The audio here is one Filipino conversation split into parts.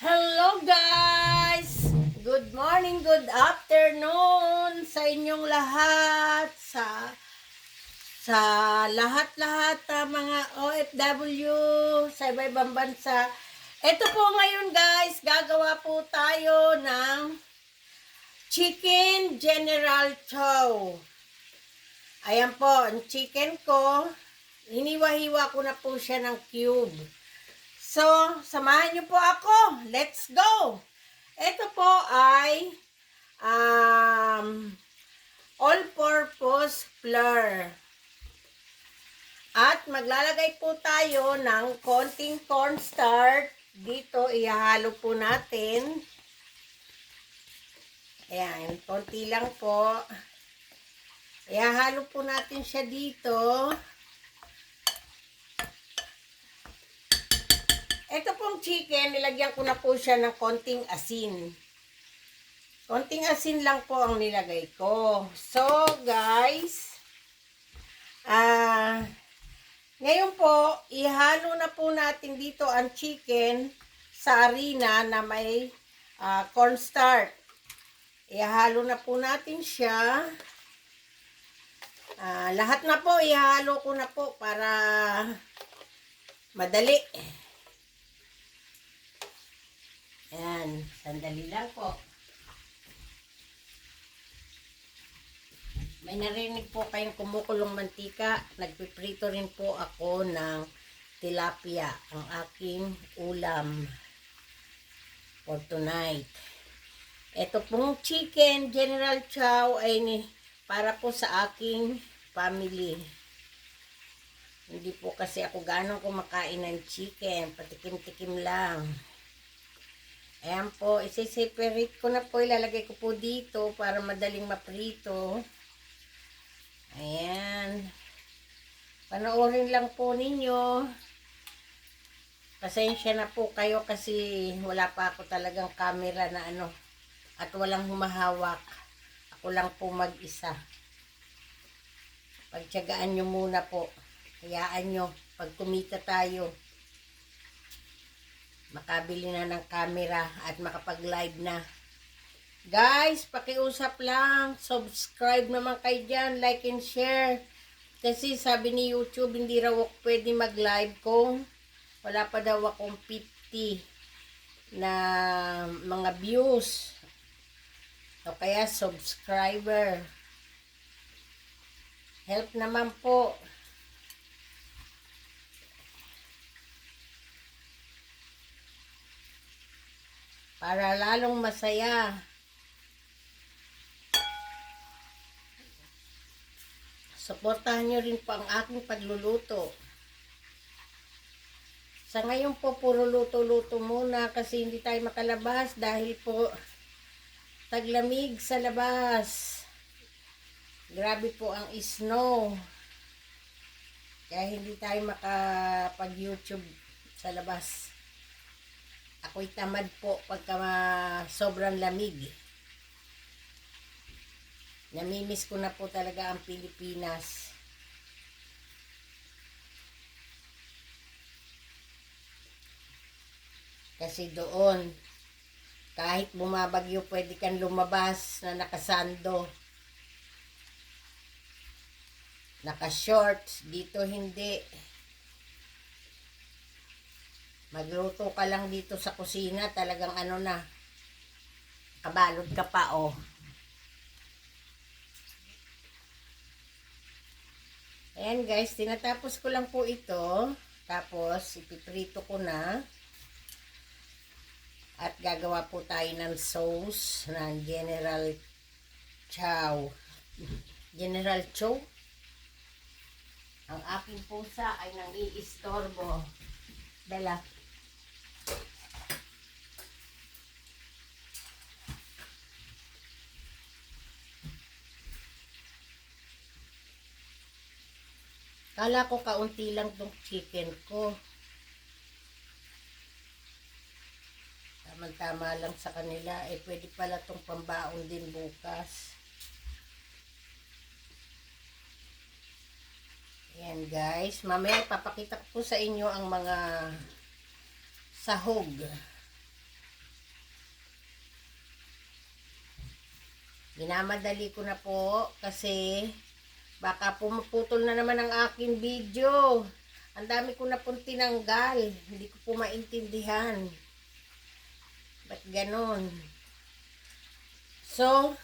Hello guys! Good morning, good afternoon sa inyong lahat, sa lahat-lahat mga OFW sa iba-ibang bansa. Ito po ngayon guys, gagawa po tayo ng Chicken General Chow. Ayan po, ang chicken ko, hiniwa-hiwa ko na po siya ng cube. So, samahan niyo po ako. Let's go! Ito po ay all-purpose flour. At maglalagay po tayo ng konting cornstarch. Dito, ihahalo po natin. Ayan, konti lang po. Ihahalo po natin siya dito. Ito pong chicken, nilagyan ko na po siya ng konting asin. Konting asin lang po ang nilagay ko. So, guys, ngayon po, ihalo na po natin dito ang chicken sa harina na may cornstarch. Ihalo na po natin siya. Lahat na po, ihalo ko na po para madali. Ayan, sandali lang po. May narinig po kayong kumukulong mantika. Nagpiprito rin po ako ng tilapia, ang aking ulam for tonight. Ito pong chicken General Chow ay para po sa aking family. Hindi po kasi ako ganong kumakain ng chicken, patikim-tikim lang. Ayan po, isi-separate ko na po, ilalagay ko po dito para madaling maprito. Ayan. Panoorin lang po ninyo. Pasensya na po kayo kasi wala pa ako talagang camera na at walang humahawak. Ako lang po mag-isa. Pagtiyagaan nyo muna po. Hayaan nyo, pag kumita tayo, makabili na ng camera at makapag-live na. Guys, pakiusap lang. Subscribe naman kayo dyan. Like and share. Kasi sabi ni YouTube, hindi raw ako pwede mag-live kung wala pa daw akong 50 na mga views. O kaya subscriber. Help naman po. Para lalong masaya. Suportahan nyo rin po ang aking pagluluto. Sa ngayon po, puro luto-luto muna kasi hindi tayo makalabas dahil po taglamig sa labas. Grabe po ang snow. Kaya hindi tayo makapag-YouTube sa labas. Ako'y tamad po pagka sobrang lamig. Namimiss ko na po talaga ang Pilipinas. Kasi doon, kahit bumabagyo, pwede kang lumabas na nakasando. Naka-shorts. Dito hindi. Magluto ka lang dito sa kusina, talagang kabalod ka pa Ayan guys, tinatapos ko lang po ito. Tapos, ipiprito ko na. At gagawa po tayo ng sauce ng General Chow. General Chow. Ang aking pusa ay nang-iistorbo. Dala. Kala ko kaunti lang tong chicken ko. Tama-tama lang sa kanila. Pwede pala tong pambaon din bukas. Ayan guys. Mamaya papakita ko sa inyo ang mga sahog. Minamadali ko na po kasi baka pumuputol na naman ang aking video. Ang dami ko na pong tinanggal. Hindi ko po maintindihan. Ba't ganon? So,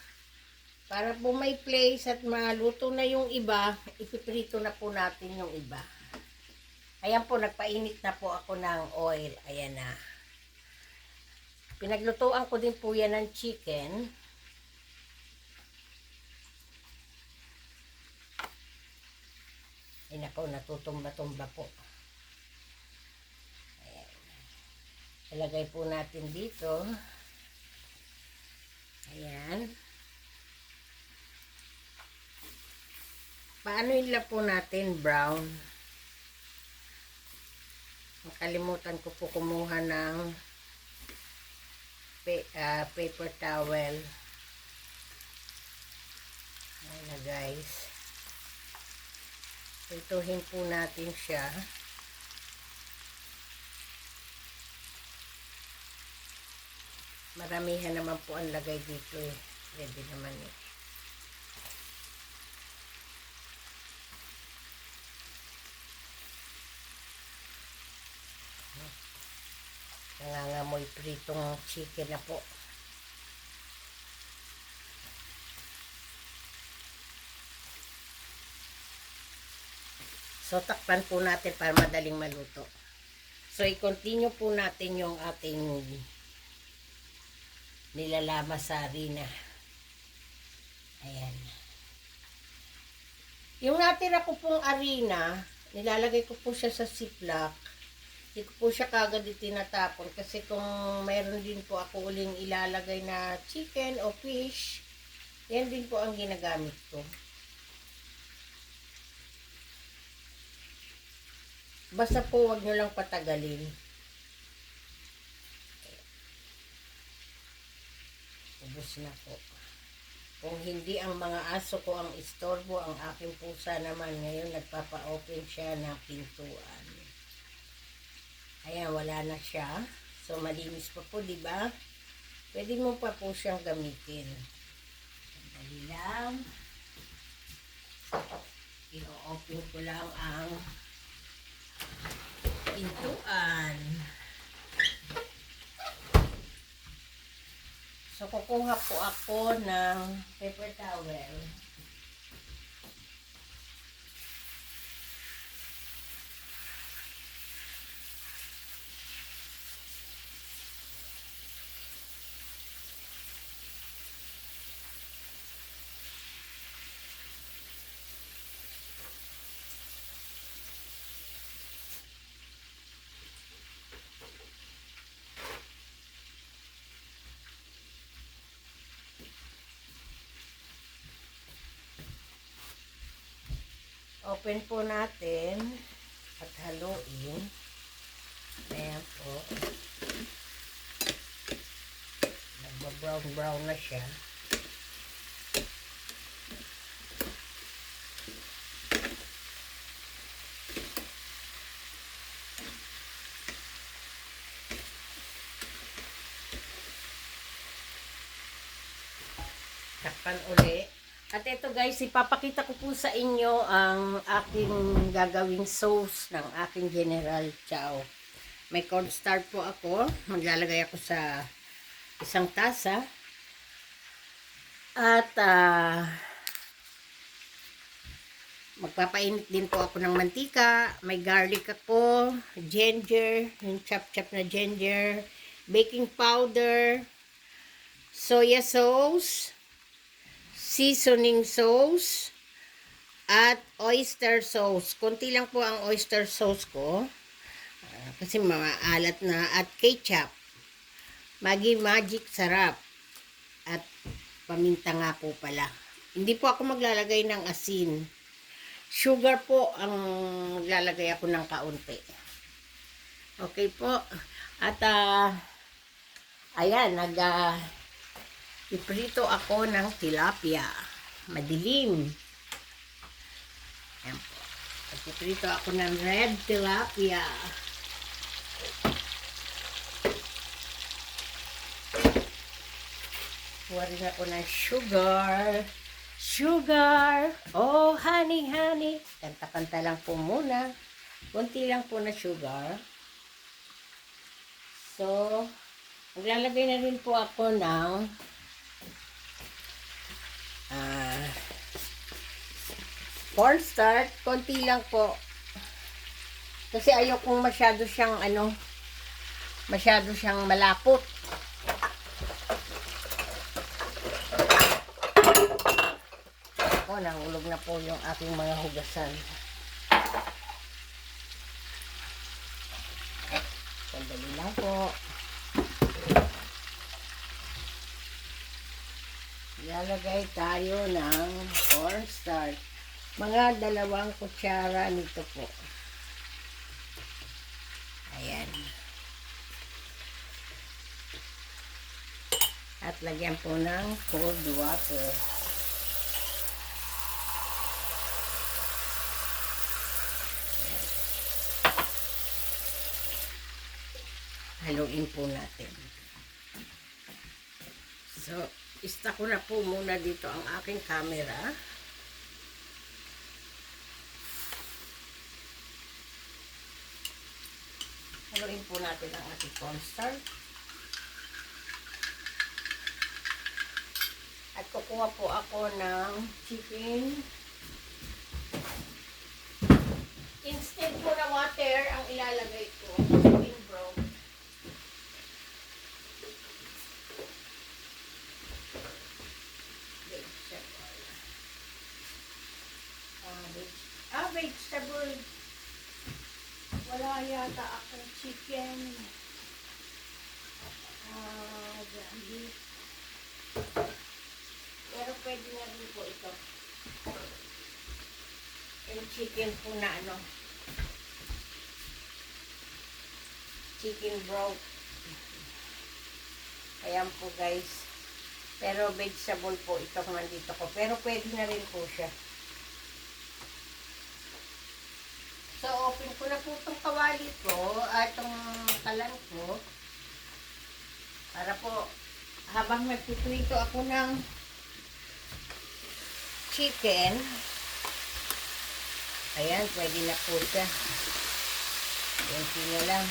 para po may place at maluto na yung iba, ipiprito na po natin yung iba. Ayan po, nagpainit na po ako ng oil. Ayan na. Pinaglutuan ko din po yan ng chicken. Ayan ako, natutumba-tumba po. Ayan. Ilagay po natin dito. Ayan. Paano ila po natin brown? Nakalimutan ko po kumuha ng paper towel. Ayan na guys. Ituhin po natin siya. Maramihan naman po ang lagay dito eh. Pwede naman eh. Nangangamoy pritong chicken na po. So, takpan po natin para madaling maluto. So, i-continue po natin yung ating nilalama sa harina. Ayan. Yung natira ko pong harina, nilalagay ko po siya sa ziplock. Hindi ko po siya kagad itinatapon kasi kung mayroon din po ako uling ilalagay na chicken o fish, yan din po ang ginagamit ko. Basta po wag nyo lang patagalin. Ubus na po. Kung hindi ang mga aso ko ang istorbo, ang aking pusa naman ngayon nagpapa-open siya ng pintuan. Ayan, wala na siya. So, malinis pa po, di ba? Pwede mo pa po siyang gamitin. Dali lang. I-open ko lang ang pintuan. So, kukuha po ako ng paper towel. Open po natin at haluin. Ayan po. Nagba-brown na siya. Takpan uli. At ito guys, ipapakita ko po sa inyo ang aking gagawing sauce ng aking General Chow. May cornstarch po ako. Maglalagay ako sa isang tasa. At magpapainit din po ako ng mantika. May garlic ako, ginger, yung chop-chop na ginger, baking powder, soya sauce, seasoning sauce, at oyster sauce. Konti lang po ang oyster sauce ko. Kasi maalat na. At ketchup. Maggi Magic sarap. At paminta nga po pala. Hindi po ako maglalagay ng asin. Sugar po ang maglalagay ako ng kaunti. Okay po. At ayan, iprito ako ng tilapia. Madilim. Ayan po. Iprito ako ng red tilapia. Kuha rin ako ng sugar. Sugar! Oh, honey, honey. Kanta-kanta lang po muna. Kunti lang po na sugar. So, maglalagay na rin po ako ng cornstarch. Konti lang po. Kasi ayokong masyado siyang malapot. Nahulog na po yung aking mga hugasan. Sandali lang po. Ilalagay tayo ng cornstarch. Mga 2 kutsara nito po. Ayan. At lagyan po ng cold water. Haluin po natin. So,ista ko na po muna dito ang aking camera. Haluin po natin ang ating cornstarch. At kukuha po ako ng chicken. Instead po na water ang ilalagay ko. Chicken broth. Vegetable. Wala yata akong chicken. Beef. Pero pwede na rin po ito. Yung chicken po na chicken broth. Ayan po guys. Pero vegetable po ito kung nandito ko. Pero pwede na rin po siya. So, open ko na po itong kawali ko at itong kalan ko. Para po, habang nagtutuito ako ng chicken, ayan, pwede na po siya. Kunti na lang.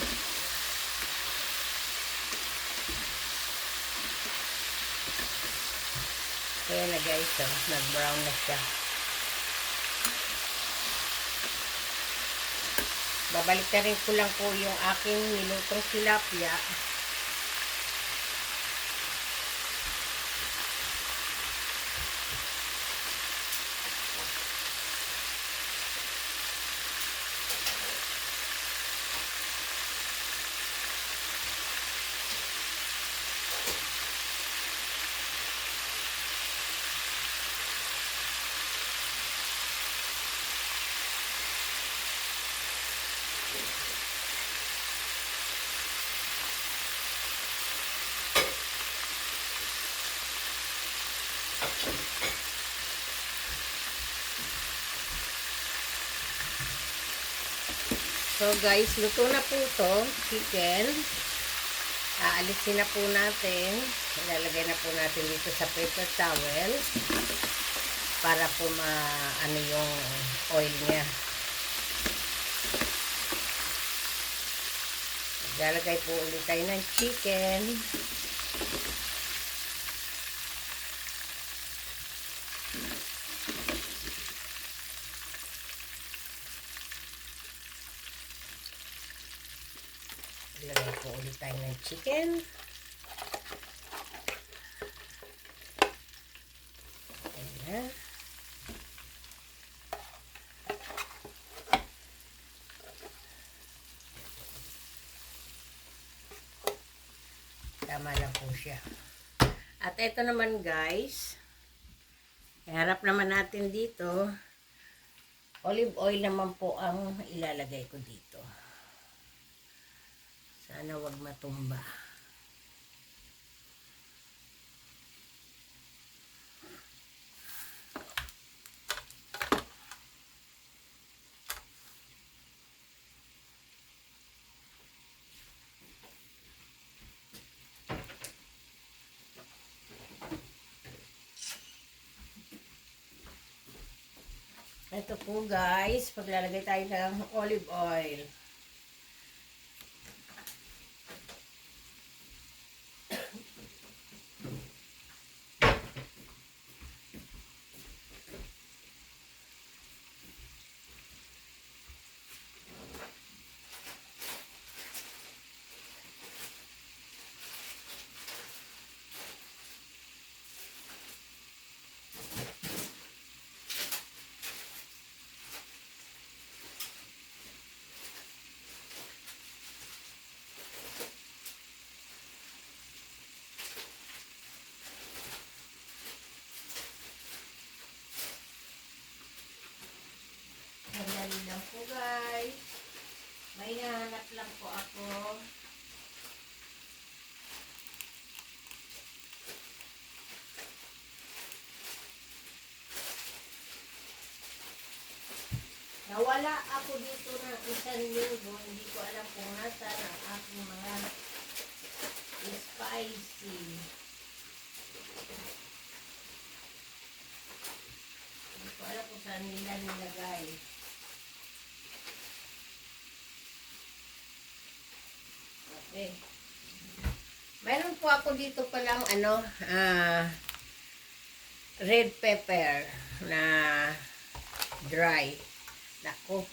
Ayan na guys, nag-brown na siya. Babalik na rin ko lang po yung aking nilutong tilapia. So guys, luto na po ito, chicken. Aalisin na po natin. Ilalagay na po natin dito sa paper towel para po ano yung oil niya. Ilalagay po ulit tayo ng chicken. Ilagay po ulit tayo ng chicken. Ayan na. Tama lang po siya. At ito naman guys, iharap naman natin dito. Olive oil naman po ang ilalagay ko dito. Sana wag matumba. Ito po guys, paglalagay tayo ng olive oil. Madali lang po guys. May nahanap lang po ako. Nawala ako dito ng isang linggo. Hindi ko alam kung nasaan ang aking mga spicy. Hindi ko alam kung saan nila nilagay. Okay. Meron po ako dito palang red pepper na dry. Naku,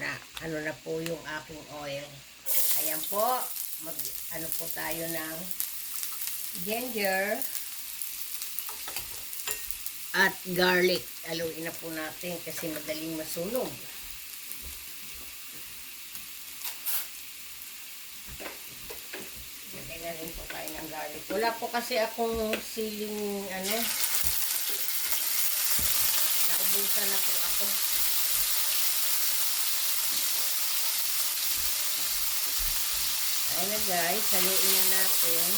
na po yung aking oil. Ayan po, po tayo ng ginger at garlic. Haluin na po natin kasi madaling masunog. Lagay na rin po tayo ng garlic. Wala po kasi akong siling naubusan na po ako. Ayan na guys, haluin na natin.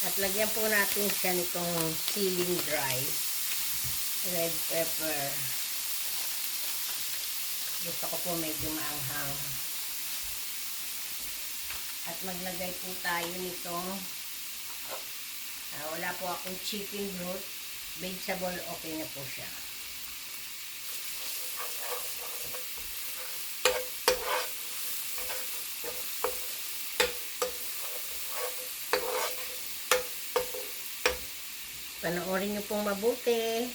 At lagyan po natin siya nitong siling dry. Red pepper. Gusto ko po medyo maanghang. At maglagay po tayo nitong wala po akong chicken broth. Vegetable, okay na po siya. Panoorin niyo pong mabuti.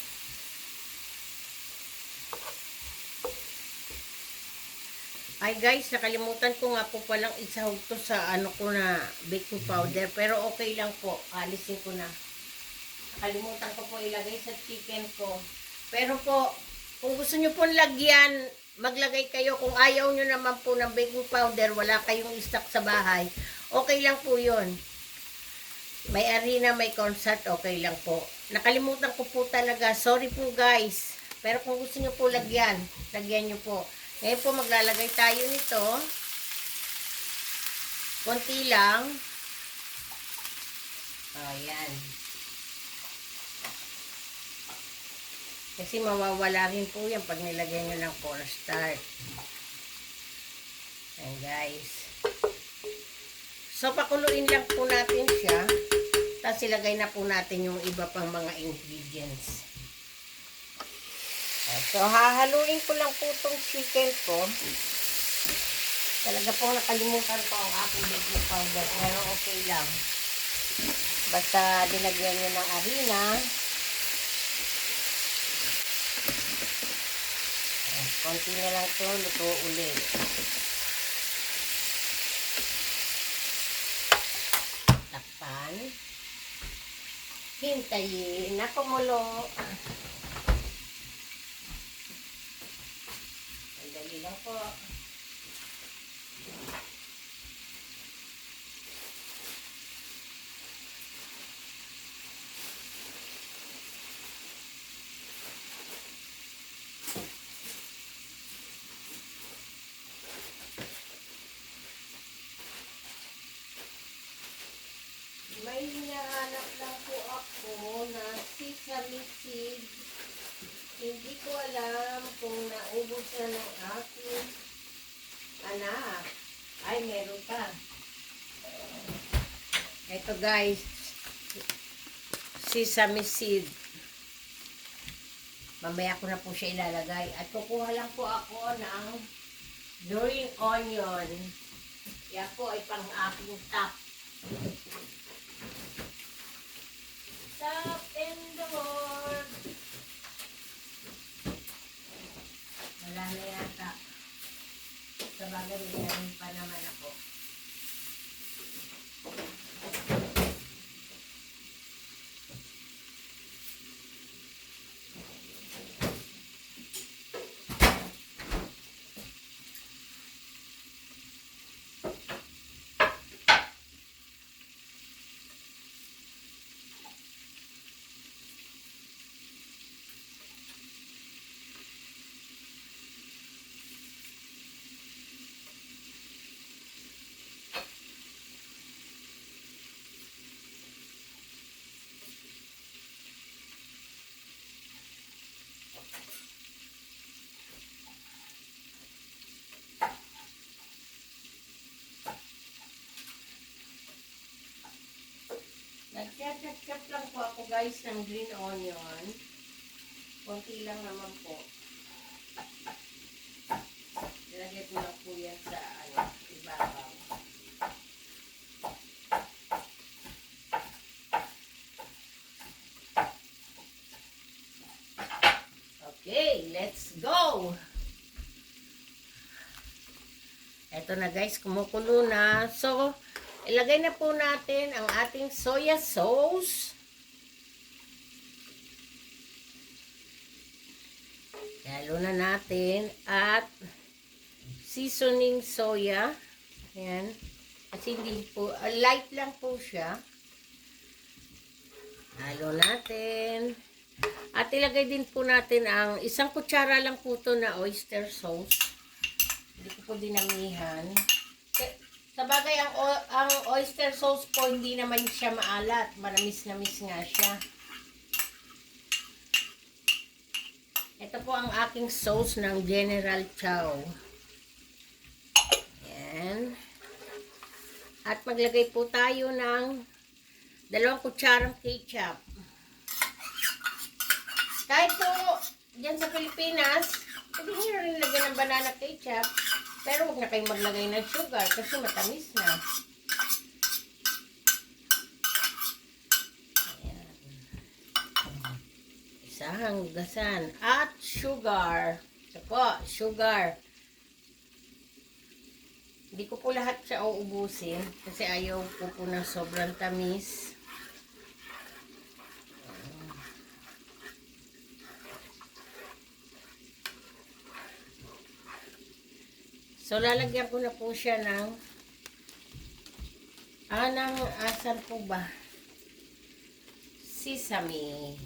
Ay guys, nakalimutan ko nga po palang isahog to sa ko na baking powder. Pero okay lang po. Alisin ko na. Nakalimutan ko po ilagay sa chicken ko. Pero po, kung gusto niyo pong lagyan, maglagay kayo. Kung ayaw niyo naman po ng baking powder, wala kayong stock sa bahay, okay lang po yun. May harina, may cornstarch, okay lang po. Nakalimutan ko po talaga. Sorry po guys. Pero kung gusto niyo po lagyan, lagyan niyo po. Ngayon po maglalagay tayo nito. Konti lang. Ayan. Kasi mawawala rin po yan pag nilagay nyo ng cornstarch. Ayan guys. So pakuluin lang po natin siya. Tapos ilagay na po natin yung iba pang mga ingredients. So hahaluin ko lang po itong chicken ko. Talaga po nakalimutan ko ang aking baking powder. Pero okay lang. Basta dinagyan nyo ng harina. Konti na lang ito, luto ulit. Takpan. Hintayin na kumulo. Dali lang po. May hinahanap lang po ako na sesame seed. Hindi ko alam kung naubos na ng aking anak. Ay, meron pa. Ito guys, sesame seed. Mamaya ko na po siya ilalagay. At kukuha lang po ako ng green onion. Yan po ay pang aking top. Top in the world. Wala na yata. Sa bagay may pa naman ako. Nag-chop lang po ako guys ng green onion. Konti lang naman po. Ilagay ko lang po yan sa ibabaw. Okay, let's go! Eto na guys, kumukulo na. So, ilagay na po natin ang ating soya sauce. Halo na natin at seasoning soya. Ayan. Kasi hindi po, light lang po siya. Halo natin. At ilagay din po natin ang isang kutsara lang po ito na oyster sauce. Hindi ko po dinamihan. Sa bagay, ang oyster sauce po, hindi naman siya maalat. Manamis-namis nga siya. Ito po ang aking sauce ng General Chow. Ayan. At maglagay po tayo ng 2 kutsarang ketchup. Kahit po, dyan sa Pilipinas, pwede nyo rin lagyan ng banana ketchup. Pero huwag na kayong maglagay ng sugar kasi matamis na. Ayan. Isang gasan. At sugar. Ito po, sugar. Hindi ko po lahat siya uubusin kasi ayaw ko po ng sobrang tamis. So, lalagyan ko na po siya ng asan po ba? Sesame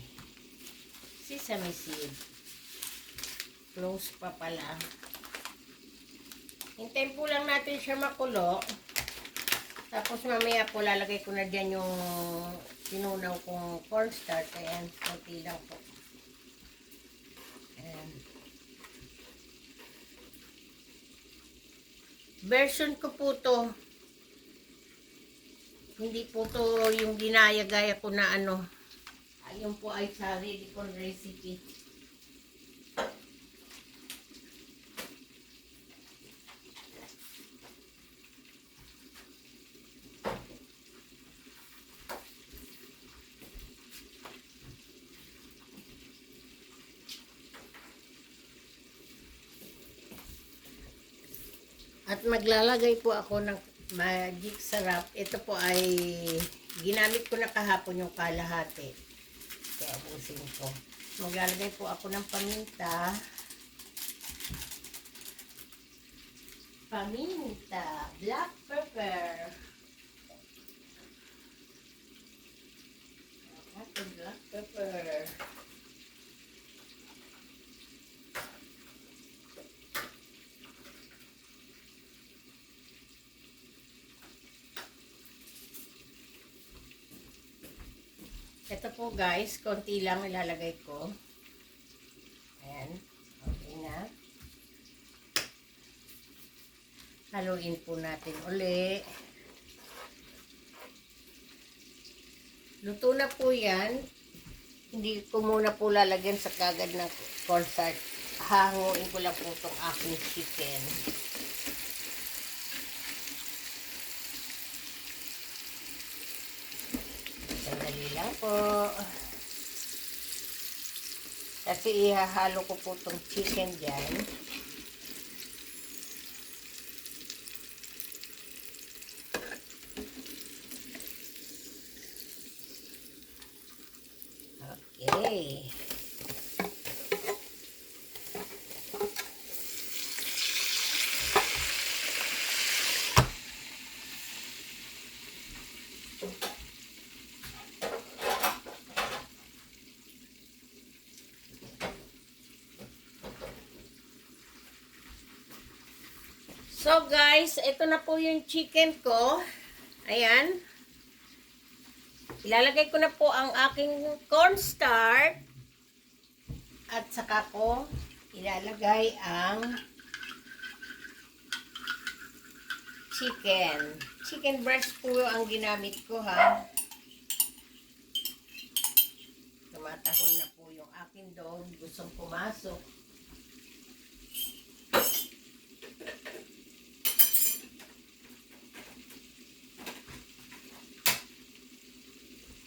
seed. Close pa pala. Hintayin po lang natin siya makulo. Tapos mamaya po lalagay ko na dyan yung tinunaw kong cornstarch. Ayan, konti lang po. Ayan. Version ko po to. Hindi po to yung ginaya-gaya ko na ano. Ayun po ay sarili kong recipe. At maglalagay po ako ng magic sarap. Ito po ay ginamit ko na kahapon yung kalahati. Kaya ubusin ko. Maglalagay po ako ng paminta. Paminta. Black pepper. Black pepper. Ito po guys, konti lang ilalagay ko. Ayan. Okay na. Haluin po natin uli. Luto na po yan. Hindi ko muna po lalagyan sa kagad ng cornstarch. Hanguin ko lang po itong aking chicken. Sandali lang po. Kasi ihahalo ko po itong chicken dyan. Okay. So guys, ito na po yung chicken ko. Ayan. Ilalagay ko na po ang aking cornstarch. At saka ko ilalagay ang chicken. Chicken breast po ang ginamit ko, ha. Tumatahol na po yung aking dog. Gustong pumasok.